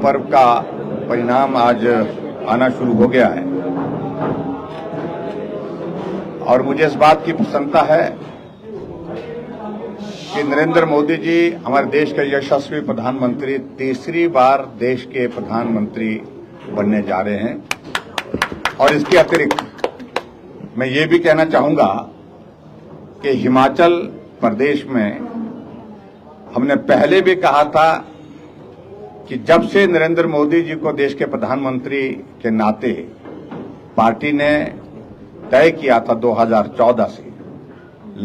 पर्व का परिणाम आज आना शुरू हो गया है और मुझे इस बात की प्रसन्नता है कि नरेंद्र मोदी जी हमारे देश के यशस्वी प्रधानमंत्री तीसरी बार देश के प्रधानमंत्री बनने जा रहे हैं। और इसके अतिरिक्त मैं ये भी कहना चाहूंगा कि हिमाचल प्रदेश में हमने पहले भी कहा था कि जब से नरेंद्र मोदी जी को देश के प्रधानमंत्री के नाते पार्टी ने तय किया था 2014 से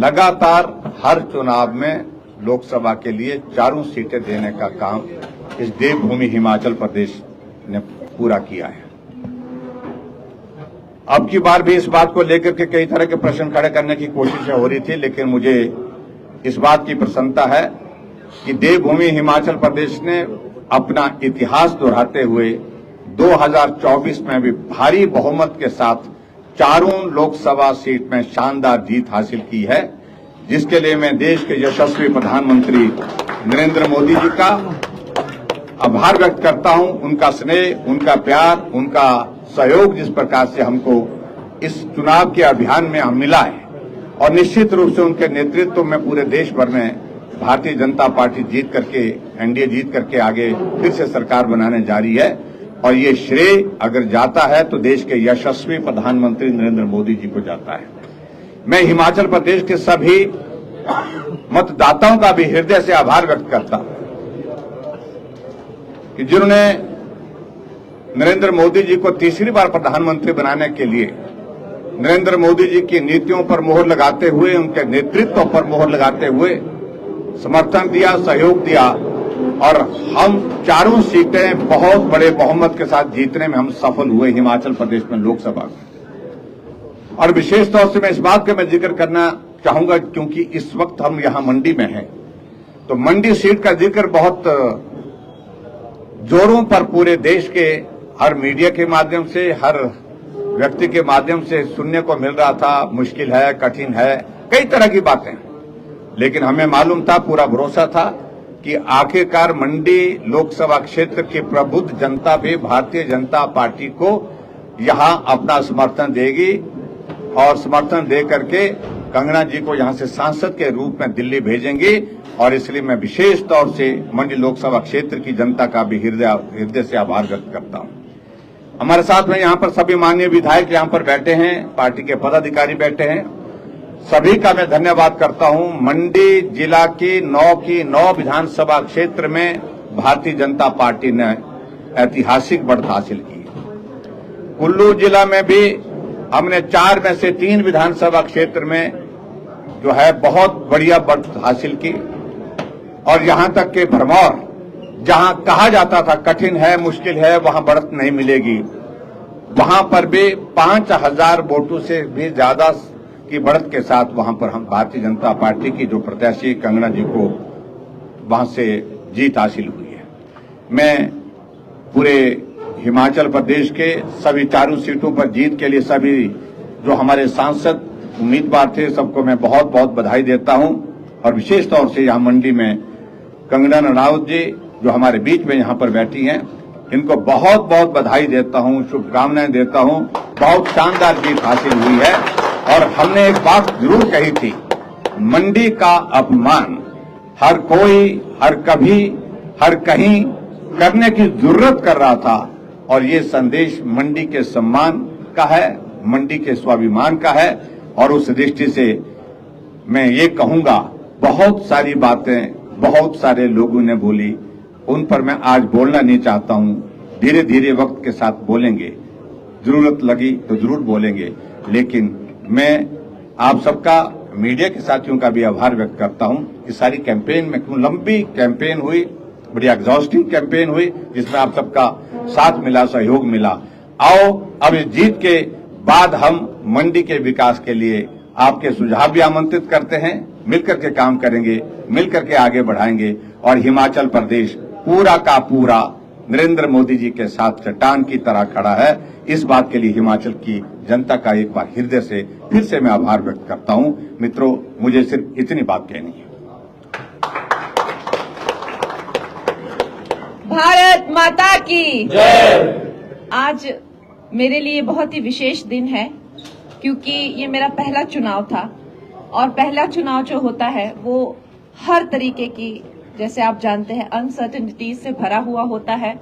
लगातार हर चुनाव में लोकसभा के लिए 4 सीटें देने का काम इस देवभूमि हिमाचल प्रदेश ने पूरा किया है। अब की बार भी इस बात को लेकर के कई तरह के प्रश्न खड़े करने की कोशिशें हो रही थी, लेकिन मुझे इस बात की प्रसन्नता है कि देवभूमि हिमाचल प्रदेश ने अपना इतिहास दोहराते हुए 2024 में भी भारी बहुमत के साथ 4 लोकसभा सीट में शानदार जीत हासिल की है, जिसके लिए मैं देश के यशस्वी प्रधानमंत्री नरेंद्र मोदी जी का आभार व्यक्त करता हूं। उनका स्नेह, उनका प्यार, उनका सहयोग जिस प्रकार से हमको इस चुनाव के अभियान में मिला है और निश्चित रूप से उनके नेतृत्व में पूरे देश भर में भारतीय जनता पार्टी जीत करके, एनडीए जीत करके आगे फिर से सरकार बनाने जा रही है। और ये श्रेय अगर जाता है तो देश के यशस्वी प्रधानमंत्री नरेंद्र मोदी जी को जाता है। मैं हिमाचल प्रदेश के सभी मतदाताओं का भी हृदय से आभार व्यक्त करता हूं कि जिन्होंने नरेंद्र मोदी जी को तीसरी बार प्रधानमंत्री बनाने के लिए नरेंद्र मोदी जी की नीतियों पर मोहर लगाते हुए, उनके नेतृत्व पर मोहर लगाते हुए समर्थन दिया, सहयोग दिया और हम 4 सीटें बहुत बड़े बहुमत के साथ जीतने में हम सफल हुए हिमाचल प्रदेश में लोकसभा में। और विशेष तौर से मैं इस बात का मैं जिक्र करना चाहूंगा क्योंकि इस वक्त हम यहां मंडी में हैं, तो मंडी सीट का जिक्र बहुत जोरों पर पूरे देश के हर मीडिया के माध्यम से, हर व्यक्ति के माध्यम से सुनने को मिल रहा था। मुश्किल है, कठिन है, कई तरह की बातें, लेकिन हमें मालूम था, पूरा भरोसा था कि आखिरकार मंडी लोकसभा क्षेत्र की प्रबुद्ध जनता भी भारतीय जनता पार्टी को यहां अपना समर्थन देगी और समर्थन दे करके कंगना जी को यहां से सांसद के रूप में दिल्ली भेजेंगे। और इसलिए मैं विशेष तौर से मंडी लोकसभा क्षेत्र की जनता का भी हृदय से आभार व्यक्त करता हूं। हमारे साथ में यहां पर सभी माननीय विधायक यहां पर बैठे हैं, पार्टी के पदाधिकारी बैठे हैं, सभी का मैं धन्यवाद करता हूं। मंडी जिला की 9 विधानसभा क्षेत्र में भारतीय जनता पार्टी ने ऐतिहासिक बढ़त हासिल की। कुल्लू जिला में भी हमने 4 में से 3 विधानसभा क्षेत्र में जो है बहुत बढ़िया बढ़त हासिल की। और यहां तक के भरमौर, जहां कहा जाता था कठिन है, मुश्किल है, वहां बढ़त नहीं मिलेगी, वहां पर भी 5000 वोटों से भी ज्यादा की बढ़त के साथ वहां पर हम भारतीय जनता पार्टी की जो प्रत्याशी कंगना जी को वहां से जीत हासिल हुई है। मैं पूरे हिमाचल प्रदेश के सभी 4 सीटों पर जीत के लिए सभी जो हमारे सांसद उम्मीदवार थे सबको मैं बहुत बहुत बधाई देता हूं। और विशेष तौर से यहां मंडी में कंगना रनावत जी जो हमारे बीच में यहां पर बैठी हैं, इनको बहुत बहुत बधाई देता हूं, शुभकामनाएं देता हूं। बहुत शानदार जीत हासिल हुई है। और हमने एक बात जरूर कही थी, मंडी का अपमान हर कोई, हर कभी, हर कहीं करने की जरूरत कर रहा था और ये संदेश मंडी के सम्मान का है, मंडी के स्वाभिमान का है। और उस दृष्टि से मैं ये कहूंगा, बहुत सारी बातें बहुत सारे लोगों ने बोली, उन पर मैं आज बोलना नहीं चाहता हूं। धीरे धीरे वक्त के साथ बोलेंगे, जरूरत लगी तो जरूर बोलेंगे। लेकिन मैं आप सबका, मीडिया के साथियों का भी आभार व्यक्त करता हूं। इस सारी कैंपेन में क्यों लंबी कैंपेन हुई, बड़ी एग्जॉस्टिंग कैंपेन हुई, जिसमें आप सबका साथ मिला, सहयोग मिला। आओ अब इस जीत के बाद हम मंडी के विकास के लिए आपके सुझाव भी आमंत्रित करते हैं, मिलकर के काम करेंगे, मिलकर के आगे बढ़ाएंगे। और हिमाचल प्रदेश पूरा का पूरा नरेंद्र मोदी जी के साथ चट्टान की तरह खड़ा है। इस बात के लिए हिमाचल की जनता का एक बार हृदय से फिर से मैं आभार व्यक्त करता हूं। मित्रों, मुझे सिर्फ इतनी बात कहनी है। भारत माता की जय। आज मेरे लिए बहुत ही विशेष दिन है क्योंकि ये मेरा पहला चुनाव था और पहला चुनाव जो होता है वो हर तरीके की, जैसे आप जानते हैं, अनसर्टेनिटीज से भरा हुआ होता है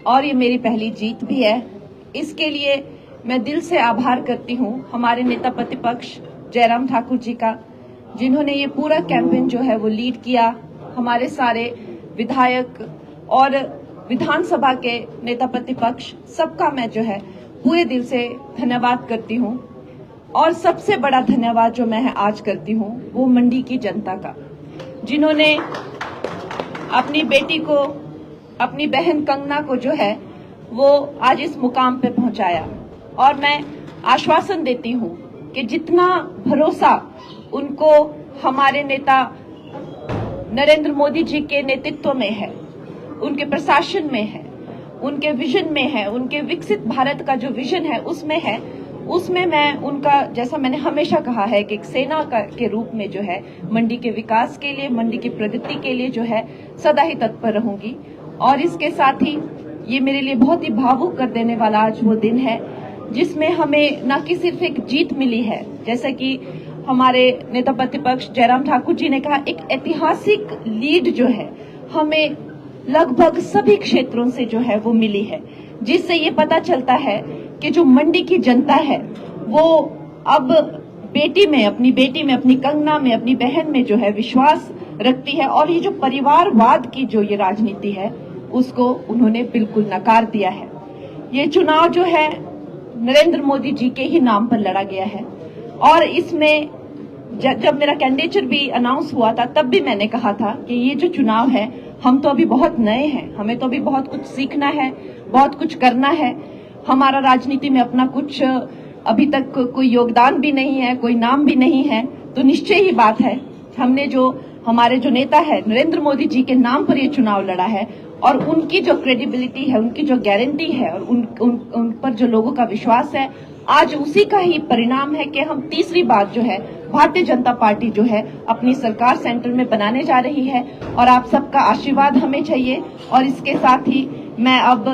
और ये मेरी पहली जीत भी है। इसके लिए मैं दिल से आभार करती हूँ हमारे नेता प्रतिपक्ष जयराम ठाकुर जी का, जिन्होंने ये पूरा कैंपेन जो है वो लीड किया। हमारे सारे विधायक और विधानसभा के नेता प्रतिपक्ष सबका मैं जो है पूरे दिल से धन्यवाद करती हूँ। और सबसे बड़ा धन्यवाद जो मैं आज करती हूँ वो मंडी की जनता का, जिन्होंने अपनी बेटी को, अपनी बहन कंगना को जो है वो आज इस मुकाम पे पहुंचाया। और मैं आश्वासन देती हूँ कि जितना भरोसा उनको हमारे नेता नरेंद्र मोदी जी के नेतृत्व में है, उनके प्रशासन में है, उनके विजन में है, उनके विकसित भारत का जो विजन है उसमें मैं उनका, जैसा मैंने हमेशा कहा है कि एक सेना के रूप में जो है मंडी के विकास के लिए, मंडी की प्रगति के लिए जो है सदा ही तत्पर रहूंगी। और इसके साथ ही ये मेरे लिए बहुत ही भावुक कर देने वाला आज वो दिन है जिसमें हमें न कि सिर्फ एक जीत मिली है, जैसा कि हमारे नेता प्रतिपक्ष जयराम ठाकुर जी ने कहा, एक ऐतिहासिक लीड जो है हमें लगभग सभी क्षेत्रों से जो है वो मिली है, जिससे ये पता चलता है कि जो मंडी की जनता है वो अब बेटी में, अपनी बेटी में, अपनी कंगना में, अपनी बहन में जो है विश्वास रखती है। और ये जो परिवारवाद की जो ये राजनीति है उसको उन्होंने बिल्कुल नकार दिया है। ये चुनाव जो है नरेंद्र मोदी जी के ही नाम पर लड़ा गया है और इसमें जब मेरा कैंडिडेचर भी अनाउंस हुआ था तब भी मैंने कहा था कि ये जो चुनाव है, हम तो अभी बहुत नए हैं, हमें तो अभी बहुत कुछ सीखना है, बहुत कुछ करना है। हमारा राजनीति में अपना कुछ अभी तक कोई योगदान भी नहीं है, कोई नाम भी नहीं है, तो निश्चय ही बात है हमने जो हमारे जो नेता है नरेंद्र मोदी जी के नाम पर ये चुनाव लड़ा है और उनकी जो क्रेडिबिलिटी है, उनकी जो गारंटी है और उन पर जो लोगों का विश्वास है, आज उसी का ही परिणाम है कि हम तीसरी बार जो है भारतीय जनता पार्टी जो है अपनी सरकार सेंटर में बनाने जा रही है और आप सबका आशीर्वाद हमें चाहिए। और इसके साथ ही मैं अब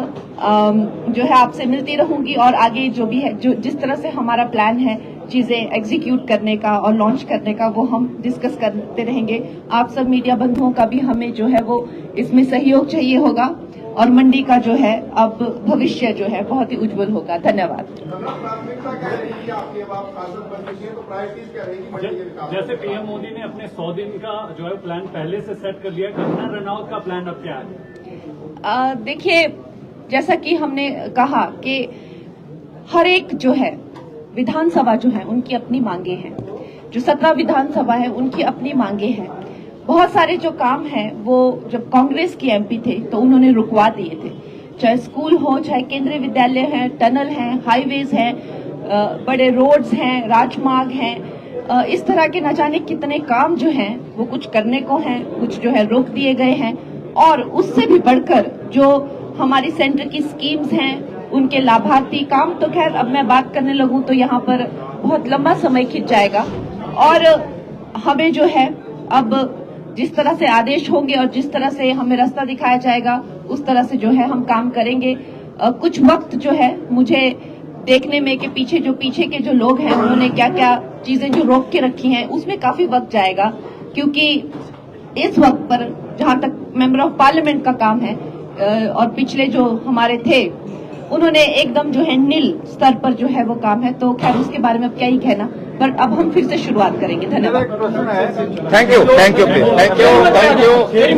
जो है आपसे मिलती रहूंगी और आगे जो भी है, जो जिस तरह से हमारा प्लान है चीजें एग्जीक्यूट करने का और लॉन्च करने का, वो हम डिस्कस करते रहेंगे। आप सब मीडिया बंधुओं का भी हमें जो है वो इसमें सहयोग चाहिए होगा और मंडी का जो है अब भविष्य जो है बहुत ही उज्जवल होगा। धन्यवाद। जैसे पीएम मोदी ने अपने 100 दिन का जो है प्लान पहले से सेट कर लिया, कंगना रनौत का प्लान अब क्या है? देखिए, जैसा कि हमने कहा कि हर एक जो है विधानसभा जो है उनकी अपनी मांगे हैं, जो 17 विधानसभा है उनकी अपनी मांगे हैं। बहुत सारे जो काम हैं वो जब कांग्रेस की एमपी थे तो उन्होंने रुकवा दिए थे, चाहे स्कूल हो, चाहे केंद्रीय विद्यालय हैं, टनल हैं, हाईवेज हैं, बड़े रोड्स हैं, राजमार्ग हैं, इस तरह के न जाने कितने काम जो हैं वो कुछ करने को हैं, कुछ जो है रोक दिए गए हैं। और उससे भी बढ़कर जो हमारी सेंटर की स्कीम्स हैं, उनके लाभार्थी काम, तो खैर अब मैं बात करने लगूं तो यहाँ पर बहुत लंबा समय खिंच जाएगा। और हमें जो है अब जिस तरह से आदेश होंगे और जिस तरह से हमें रास्ता दिखाया जाएगा उस तरह से जो है हम काम करेंगे। कुछ वक्त जो है मुझे देखने में कि पीछे के जो लोग हैं उन्होंने क्या क्या चीजें जो रोक के रखी हैं उसमें काफी वक्त जाएगा, क्योंकि इस वक्त पर जहां तक मेंबर ऑफ पार्लियामेंट का काम है और पिछले जो हमारे थे उन्होंने एकदम जो है नील स्तर पर जो है वो काम है, तो खैर उसके बारे में अब क्या ही कहना, पर अब हम फिर से शुरुआत करेंगे। धन्यवाद। Thank you.